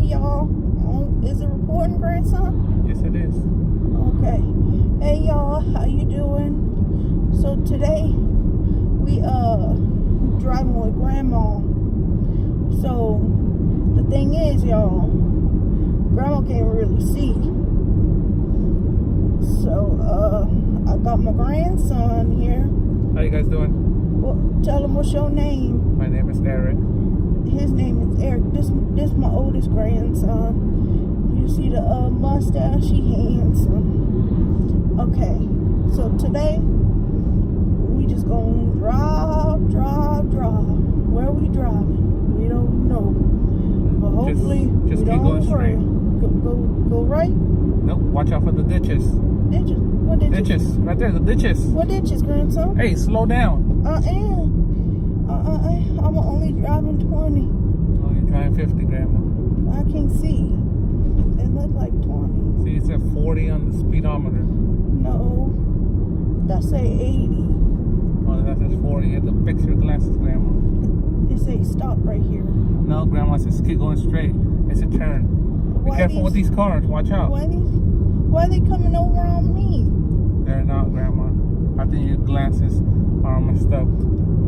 y'all. Is it recording, grandson? Yes, it is. Okay. Hey, y'all. How you doing? So today we driving with grandma. So the thing is, y'all, grandma can't really see. So I got my grandson here. How you guys doing? Well, tell him what's your name. My name is Eric. His name is Eric. This my oldest grandson. You see the mustache? He handsome. Okay, so today we just gonna drive. Where we driving? We don't know, but hopefully just we keep going don't straight. Go right. Nope. Watch out for the ditches. Ditches? What ditches? Ditches. Right there. The ditches. What ditches, grandson? Hey, slow down. I'm only driving 20. Oh, you're driving 50, Grandma. I can't see. It looked like 20. See, it said 40 on the speedometer. No, that say 80. Oh, that says 40. You have to fix your glasses, Grandma. It say stop right here. No, Grandma says keep going straight. It's a turn. Be careful with these cars. Watch out. Why are they coming over on me? They're not, Grandma. I think your glasses are messed up.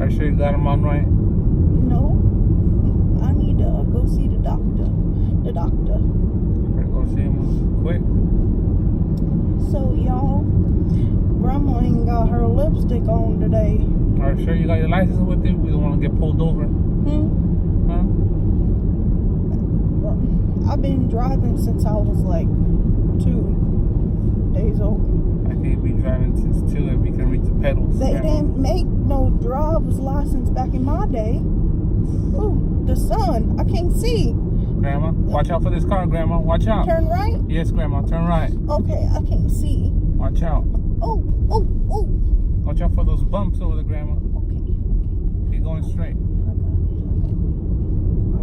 Are you sure you got them on right? No. I need to go see the doctor. You better go see him quick. So, y'all, grandma ain't got her lipstick on today. Are you sure you got your license with you? We don't want to get pulled over. Huh? I've been driving since I was like 2 days old. I can't be driving since 2 if we can reach the pedals. They Grandma. didn't make no driver's license back in my day. Ooh, the sun. I can't see. Grandma, watch out for this car, Grandma. Watch out. Turn right? Yes, Grandma, turn right. Okay, I can't see. Watch out. Oh. Watch out for those bumps over there, Grandma. Okay. Keep going straight. I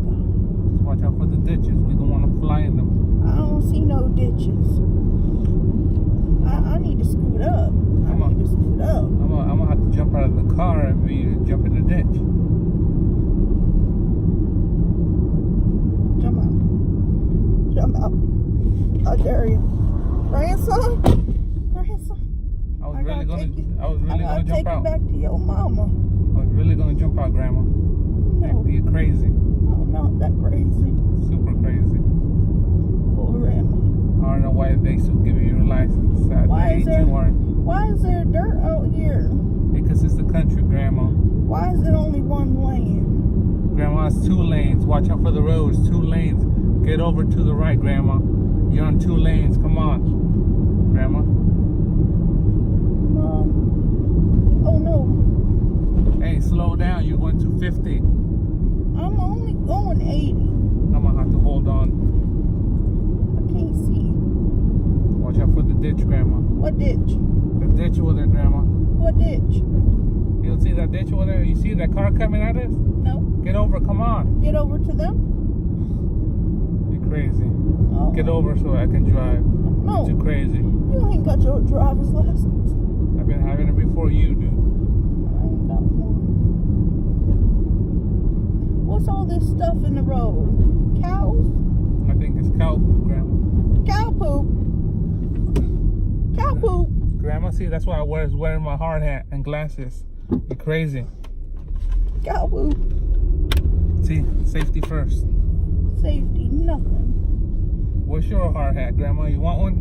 got it. Just watch out for the ditches. We don't want to fly in them. I don't see no ditches. I need to scoot up. I'm gonna have to jump out of the car and we jump in the ditch. Jump out. I dare you. Grandson? I was really gonna jump take out. you back to your mama. I was really gonna jump out, Grandma. No. You're crazy. I'm not that crazy. Super crazy. Oh, grandma. I don't know why they still give you your license at Why the age you are. Why is there dirt out here? Because it's the country, Grandma. Why is it only one lane? Grandma, it's 2 lanes. Watch out for the roads. 2 lanes. Get over to the right, Grandma. You're on 2 lanes. Come on, Grandma. Mom. Oh no. Hey, slow down. You're going to 50. I'm only going 80. I'm gonna have to hold on. I can't see. Watch out for the ditch, Grandma. What ditch? The ditch over there, Grandma. What ditch? You don't see that ditch over there? You see that car coming at us? No. Get over. Come on. Get over to them? You're crazy. Oh. Get over so I can drive. No. You're too crazy. You ain't got your driver's license. I've been having it before you do. I ain't got one. What's all this stuff in the road? Cows? I think it's cow poop, Grandma. Cow poop? Cow poop? Grandma, see, that's why I was wearing my hard hat and glasses. You're crazy. Cow poop? See, safety first. Safety, nothing. What's your hard hat, Grandma? You want one?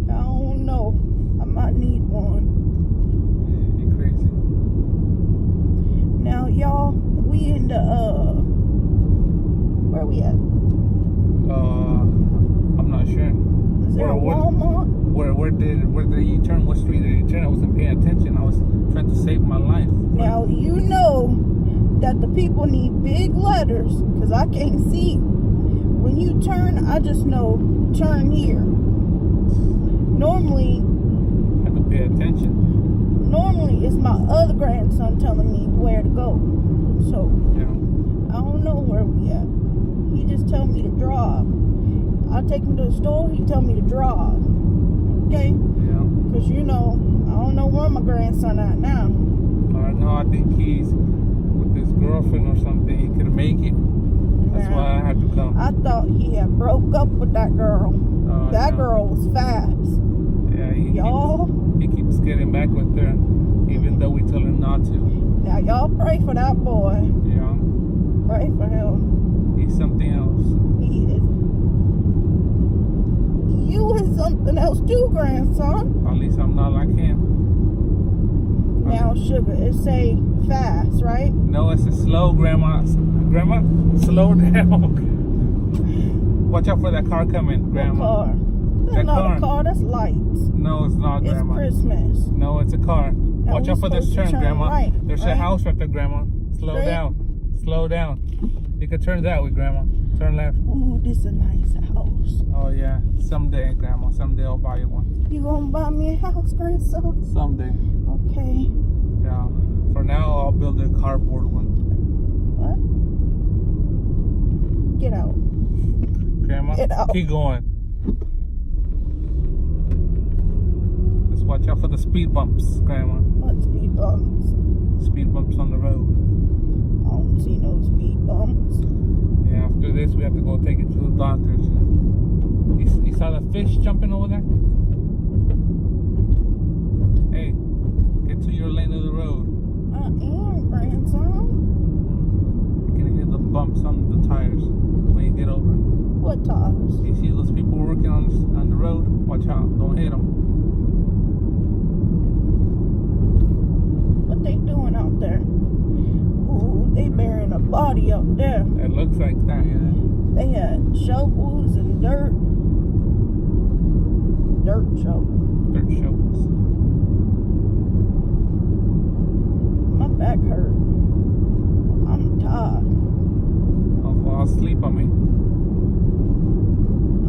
I don't know. I might need one. You're crazy. Now, y'all, we in the, where we at? I'm not sure. Is there a Walmart? Where did you turn? What street did you turn? I wasn't paying attention. I was trying to save my life. Now, you know that the people need big letters, because I can't see. When you turn, I just know turn here. Normally, I have to pay attention. Normally, it's my other grandson telling me where to go. So, Yeah. I don't know where we at. He just tell me to drive. I take him to the store, he tell me to drive. Okay? Yeah. Because, you know, I don't know where my grandson at now. I don't know. I think he's with his girlfriend or something. He could make it. That's why I had to come. I thought he had broke up with that girl. That girl was fast. Yeah, y'all. He keeps getting back with her, even though we tell him not to. Now y'all pray for that boy. Yeah. Pray for him. He's something else. He is. You is something else too, grandson. At least I'm not like him. Now, sugar, it say fast, right? No, it's a slow, Grandma. Grandma, slow down. Watch out for that car coming, Grandma. What car? That's not a car, that's lights. No, it's not, Grandma. It's Christmas. No, it's a car. Now Watch out for this turn, Grandma. Right, There's a house right there, Grandma. Slow down. Slow down. You can turn that way, Grandma. Turn left. Ooh, this is a nice house. Oh, yeah. Someday, Grandma. Someday I'll buy you one. You gonna buy me a house, grandson? Someday. Okay. Yeah. For now, I'll build a cardboard one. What? Get out. Grandma, Get out. Keep going. Just watch out for the speed bumps, Grandma. What speed bumps? Speed bumps on the road. I don't see no speed bumps. Yeah, after this, we have to go take it to the doctors. You saw the fish jumping over there? Hey, get to your lane of the road. I am, grandson. You can hear the bumps on the tires when you get over. What tires? You see those people working on the road? Watch out, don't hit them. What they doing out there? Ooh, they burying a body out there. It looks like that, yeah. They had shovels and dirt. Dirt shovels. Dirt shovels. My back hurt. I'm tired. Don't fall asleep on me.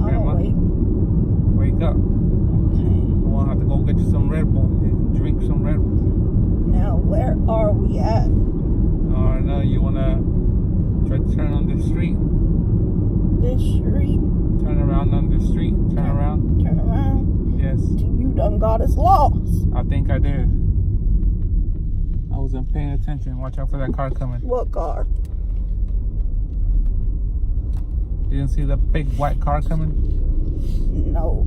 Grandma, wake up. Okay. We'll have to go get you some Red Bull and drink some Red Bull. Now, where are we at? Or no, you want to try to turn on the street? This street? Turn around on the street. Turn around. Turn around? Yes. You done got us lost. I think I did. I wasn't paying attention. Watch out for that car coming. What car? You didn't see the big white car coming? No.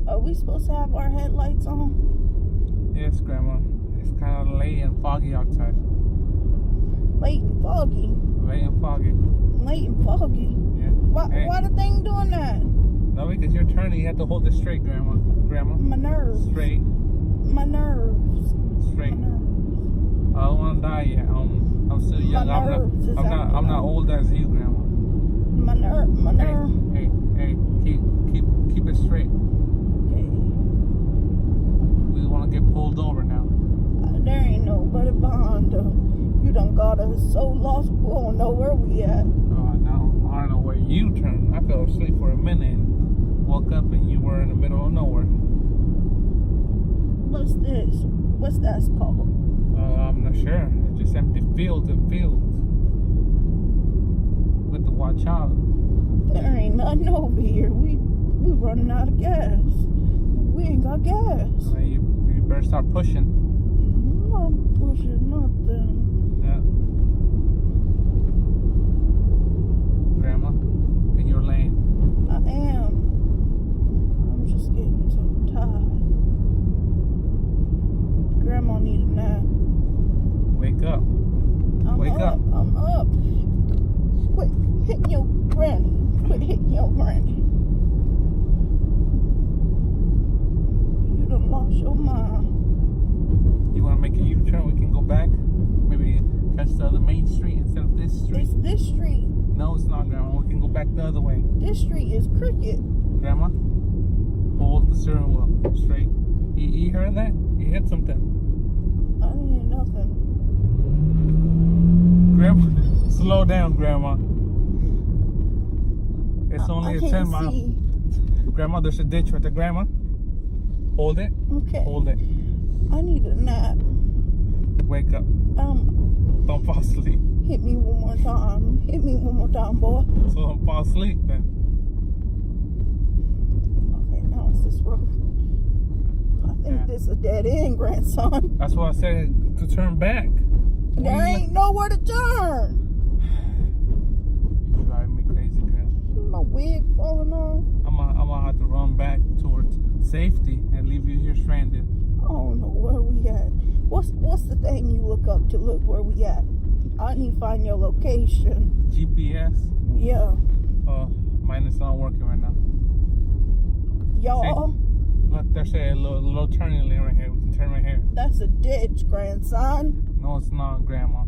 Are we supposed to have our headlights on? Yes, Grandma. It's kind of late and foggy outside. Late and foggy? Late and foggy. Late and foggy? Yeah. Why the thing doing that? No, because you're turning. You have to hold it straight, Grandma. Grandma. My nerves. Straight. My nerves. Straight. My nerves. I don't want to die yet. I'm still young. I'm not old as you, Grandma. My nerve. Hey, keep it straight. Okay. We want to get pulled over now. There ain't nobody behind us. You done got us so lost, we don't know where we at. Oh, no. I don't know where you turned. I fell asleep for a minute and woke up and you were in the middle of nowhere. What's this? What's that called? I'm not sure. It's just empty fields and fields. With the watch out. There ain't nothing over here. We running out of gas. We ain't got gas. You better start pushing. I'm not pushing nothing. Yeah. Grandma, in your lane. I am. I'm just getting so tired. Grandma need a nap. Wake up. Wake up. I'm up. Quit hitting your granny. Quit hitting your granny. You done lost your mind. You want to make a U-turn? We can go back. Maybe catch the other main street instead of this street. It's this street. No, it's not, Grandma. We can go back the other way. This street is crooked. Grandma, hold the steering wheel straight. You heard that? You hit something. I didn't hear nothing. Grandma, slow down, Grandma. It's only a 10 mile. Grandma, there's a ditch right there. Grandma, hold it. Okay. Hold it. I need a nap. Wake up. Don't fall asleep. Hit me one more time. Hit me one more time, boy. So don't fall asleep then. Okay, now it's this road. I think this is a dead end, grandson. That's why I said to turn back. There ain't nowhere to turn. wig falling off. I'm gonna have to run back towards safety and leave you here stranded. I don't know where we at. What's the thing you look up to look where we at? I need to find your location. GPS? Yeah. Oh, mine is not working right now. Y'all. See? Look, there's a little turning lane right here. We can turn right here. That's a ditch, grandson. No, it's not, Grandma.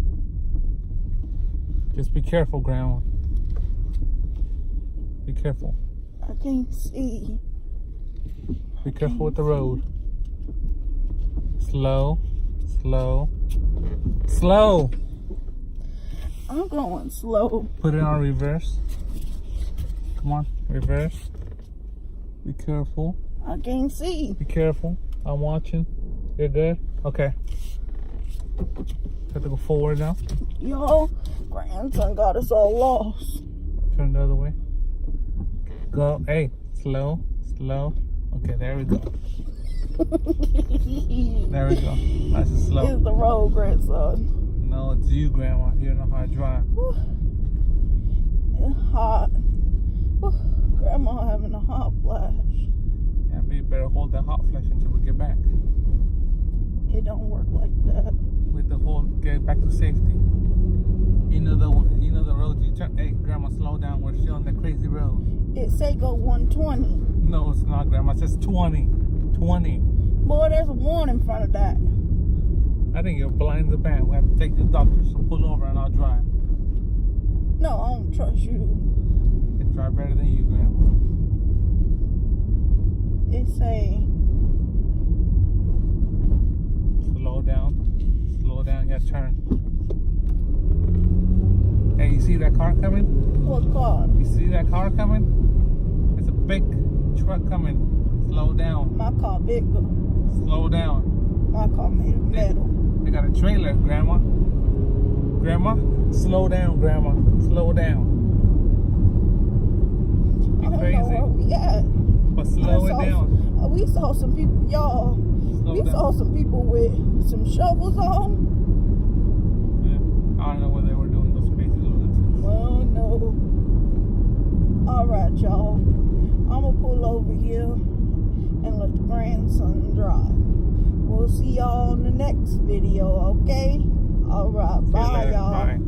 Just be careful, Grandma. Be careful. I can't see. Be careful with the road. Slow. Slow. Slow. I'm going slow. Put it on reverse. Come on, reverse. Be careful. I can't see. Be careful. I'm watching. You're good? Okay. Have to go forward now. Yo, grandson got us all lost. Turn the other way. Go. Hey, slow. Slow. Okay, there we go. There we go. Nice and slow. It's the road, grandson. No, it's you, Grandma. You don't know how to drive. It's hot. Grandma having a hot flash. Yeah, but you better hold that hot flash until we get back. It don't work like that. With the whole get back to safety. You know the road you turn. Hey, Grandma, slow down. We're still on that crazy road. It say go 120. No, it's not, Grandma. It says 20. 20. Boy, there's a 1 in front of that. I think you're blind as a bat. We have to take the doctor, so pull over and I'll drive. No, I don't trust you. I can drive better than you, Grandma. It say Slow down. Slow down. Yeah, turn. Hey, you see that car coming? what car? You see that car coming? It's a big truck coming. Slow down. My car bigger. Slow down. My car made of metal. They got a trailer, Grandma. Grandma, slow down, Grandma. Slow down. I You don't crazy. know where we at. But slow it down. We saw some people, y'all. Slow We down. saw some people with some shovels on. Yeah. I don't know what they were doing, those crazy lunatics. Well, no. All right, y'all. I'm going to pull over here and let the grandson drive. We'll see y'all in the next video, okay? All right, See you bye, later. y'all. Bye.